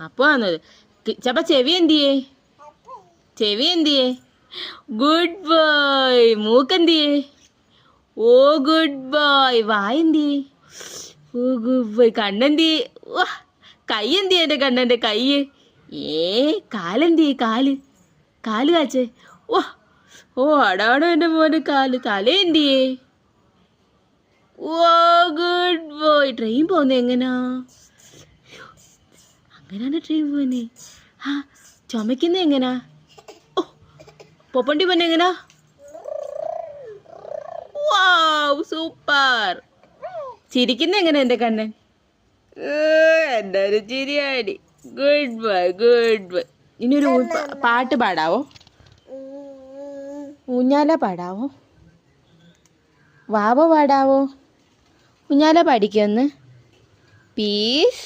അപ്പൊ വന്നത്. ചപ്പ ചെവി എന്തിയേ? ചെവി എന്തിയേ? Good boy. മൂക്കെന്തിയേ? ഓ ഗുഡ് ബോയ്. വായെന്തിയേ? ഓ ഗുഡ് ബോയ്. കണ്ണെന്തിയേ? കൈ എന്തിയേ എൻ്റെ കണ്ണൻ്റെ കൈ? കാലെന്തിയേ? കാല് കാല് കാച്ചേ. ഓ അടാണോ എൻ്റെ മോൻ്റെ കാല്. തല എന്തിയേ? ഓ ഗുഡ് ബോയ്. ട്രെയിൻ പോന്നെ എങ്ങനാ? അങ്ങനെയാണ് ട്രെയിൻ പോന്നെ. ചുമക്കുന്ന എങ്ങനാ? പൊപ്പണ്ടി പോന്നെ എങ്ങനാ? Wow super. ചിരിക്കുന്ന എങ്ങനെ എൻ്റെ കണ്ണൻ? എൻ്റെ ഒരു ചിരിയാടി. Good boy good boy. ഇനിയൊരു പാട്ട് പാടാവോ? ഊഞ്ഞാല പാടാവോ? വാവ പാടാവോ? ഊഞ്ഞാല പാടിക്കൊന്ന്. പീസ്.